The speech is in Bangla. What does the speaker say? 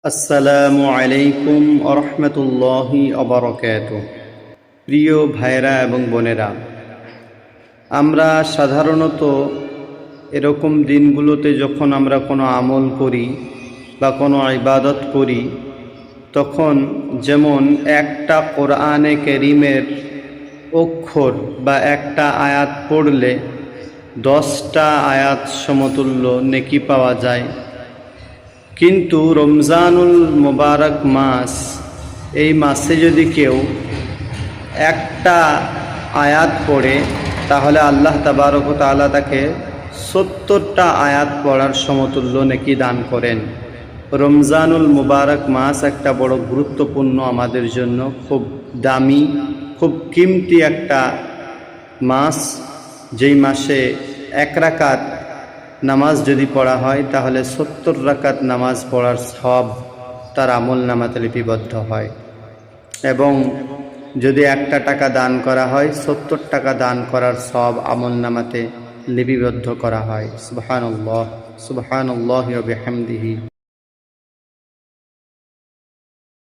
আসসালামু আলাইকুম আরহামতুল্লাহি আবরাকাতুহু। প্রিয় ভাইরা এবং বোনেরা, আমরা সাধারণত এরকম দিনগুলোতে যখন আমরা কোনো আমল করি বা কোনো ইবাদত করি, তখন যেমন একটা কোরআনে কারীমের অক্ষর বা একটা আয়াত পড়লে 10টা আয়াত সমতুল্য নেকি পাওয়া যায়। কিন্তু রমজানুল মুবারক মাস, এই মাসে যদি কেউ একটা আয়াত পড়ে, তাহলে আল্লাহ তাবারক ওয়া তাআলা তাকে 70টা আয়াত পড়ার সমতুল্য নেকি দান করেন। রমজানুল মুবারক মাস একটা বড় গুরুত্বপূর্ণ, আমাদের জন্য খুব দামি, খুব কিমতি একটা মাস, যেই মাসে 1 রাকাত নামাজ যদি পড়া হয়, তাহলে 70 রাকাত নামাজ পড়ার সওয়াব তার আমল নামাতে লিপিবদ্ধ হয়। এবং যদি 1 টাকা দান করা হয়, 70 টাকা দান করার সওয়াব আমল নামাতে লিপিবদ্ধ করা হয়। সুবহানাল্লাহ, সুবহানাল্লাহি ওয়া বিহামদিহি।